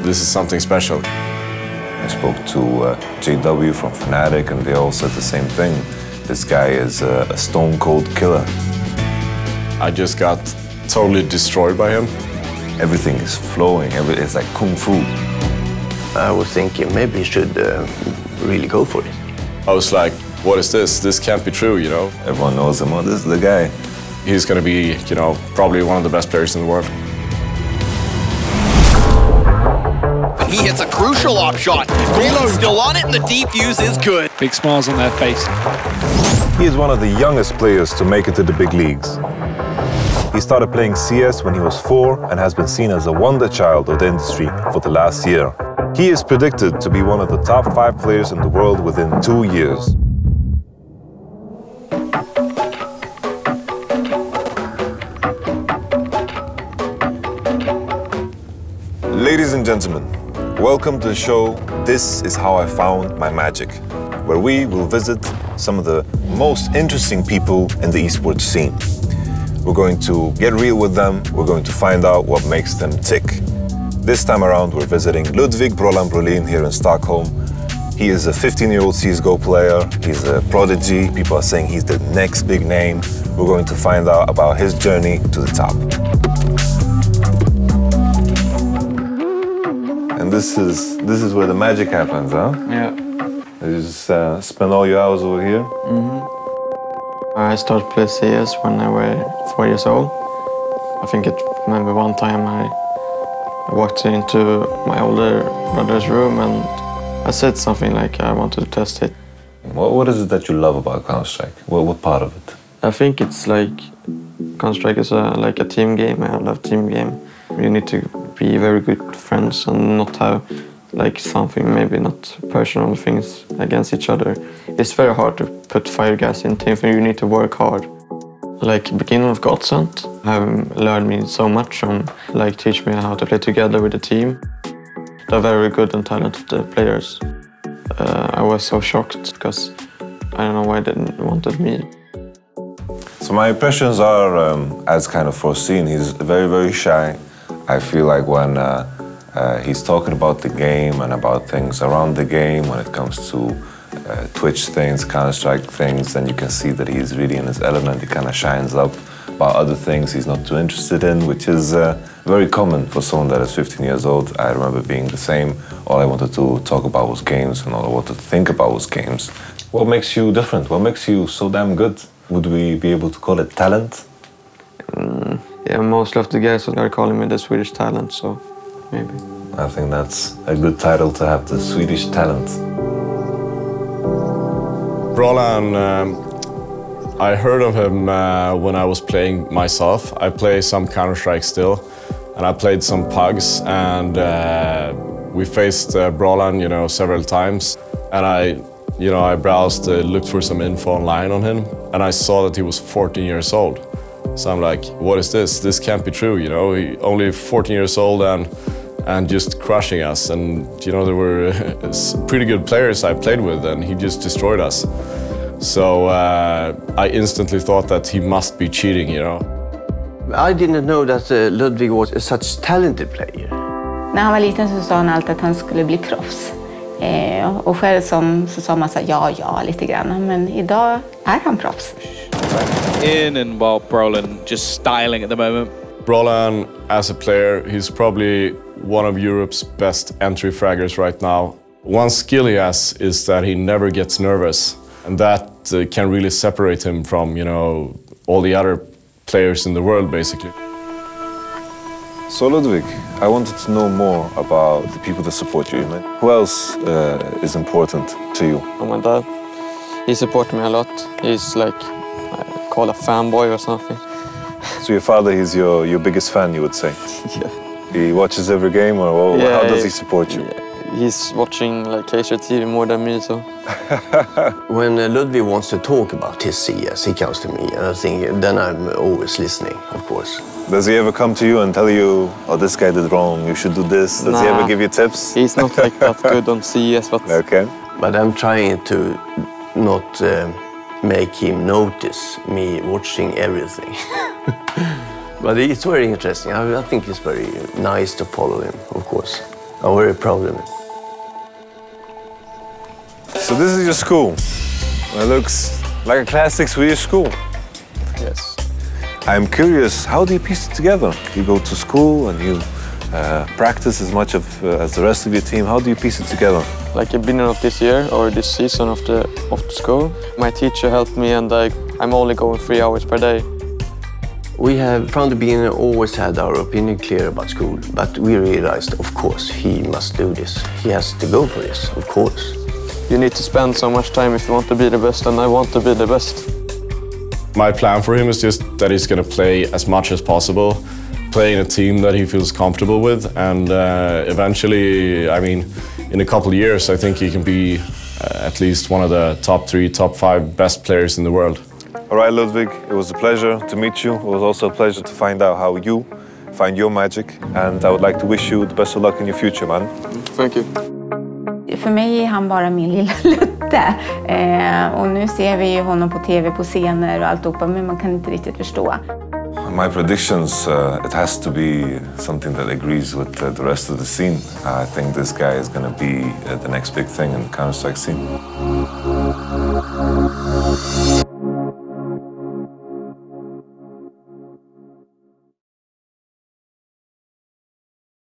this is something special. I spoke to JW from Fnatic, and they all said the same thing. This guy is a stone-cold killer. I just got totally destroyed by him. Everything is flowing, it's like kung fu. I was thinking maybe he should really go for it. I was like, what is this? This can't be true, you know? Everyone knows him. Oh, this is the guy. He's going to be, you know, probably one of the best players in the world. He hits a crucial op shot. Brollan's still on it, and the defuse is good. Big smiles on their face. He is one of the youngest players to make it to the big leagues. He started playing CS when he was 4 and has been seen as a wonder child of the industry for the last year. He is predicted to be one of the top 5 players in the world within 2 years. Ladies and gentlemen, welcome to the show This Is How I Found My Magic, where we will visit some of the most interesting people in the esports scene. We're going to get real with them, we're going to find out what makes them tick. This time around we're visiting Ludvig Brolin here in Stockholm. He is a 15-year-old CSGO player, he's a prodigy, people are saying he's the next big name. We're going to find out about his journey to the top. And this is where the magic happens, huh? Yeah. You just spend all your hours over here? I started playing CS when I was 4 years old. Remember one time I walked into my older brother's room and I said something like I wanted to test it. What is it that you love about Counter-Strike? What part of it? I think it's like Counter-Strike is like a team game. I love team game. You need to be very good friends and not have like something, maybe not personal things against each other. It's very hard to put fire gas in teams and you need to work hard. Like beginning of Godsent have learned me so much from like teach me how to play together with the team. They're very good and talented players. I was so shocked because I don't know why they didn't wanted me. So my impressions are, as kind of foreseen, he's very, very shy. I feel like when he's talking about the game and about things around the game, when it comes to Twitch things, Counter-Strike things, then you can see that he's really in his element. He kind of shines up. About other things he's not too interested in, which is very common for someone that is 15 years old. I remember being the same. All I wanted to talk about was games, and all I wanted to think about was games. What makes you different? What makes you so damn good? Would we be able to call it talent? Yeah, most of the guys are calling me the Swedish talent, so maybe. I think that's a good title to have, the Swedish talent. Brollan, I heard of him when I was playing myself. I play some Counter-Strike still, and I played some Pugs, and we faced Brollan, you know, several times. And I browsed, looked for some info online on him, and I saw that he was 14 years old. So I'm like, what is this? This can't be true, you know? He only 14 years old and just crushing us. And, you know, there were pretty good players I played with, and he just destroyed us. So I instantly thought that he must be cheating, you know. I didn't know that Ludvig was a such talented player. När han var liten så sa han alltid att han skulle bli proffs. Och själv så sa man så ja, lite grann. Men idag är han proffs. In and while Brolin just styling at the moment. Brollan, as a player, he's probably one of Europe's best entry fraggers right now. One skill he has is that he never gets nervous. And that can really separate him from, you know, all the other players in the world, basically. So Ludvig, I wanted to know more about the people that support you, man. Who else is important to you? Oh, my dad, he supported me a lot. He's like, I call a fanboy or something. So your father, he's your biggest fan, you would say? Yeah. He watches every game, or yeah, how does he support you? Yeah. He's watching like TV more than me, so. When Ludvig wants to talk about his CS, he comes to me, and I think then I'm always listening, of course. Does he ever come to you and tell you, oh, this guy did wrong, you should do this? Does he ever give you tips? He's not like that good on CS, but... Okay. But I'm trying to not make him notice me watching everything. But it's very interesting. I think it's very nice to follow him, of course. I'm very proud of it. So this is your school. It looks like a classic Swedish school. Yes. I'm curious, how do you piece it together? You go to school and you practice as much as the rest of your team. How do you piece it together? Like at the beginning of this year or this season of the school, my teacher helped me, and I'm only going 3 hours per day. We have, from the beginning, always had our opinion clear about school, but we realized, of course, he must do this. He has to go for this, of course. You need to spend so much time if you want to be the best, and I want to be the best. My plan for him is just that he's going to play as much as possible, play in a team that he feels comfortable with, and eventually, I mean, in a couple of years, I think he can be at least one of the top 3, top 5 best players in the world. All right, Ludvig, it was a pleasure to meet you. It was also a pleasure to find out how you find your magic, and I would like to wish you the best of luck in your future, man. Thank you. För mig är han bara min lilla Lutte. Och nu ser vi ju honom på TV, på scener och alltihopa, men man kan inte riktigt förstå. My predictions, it has to be something that agrees with the rest of the scene. I think this guy is going to be the next big thing in the Counter-Strike scene.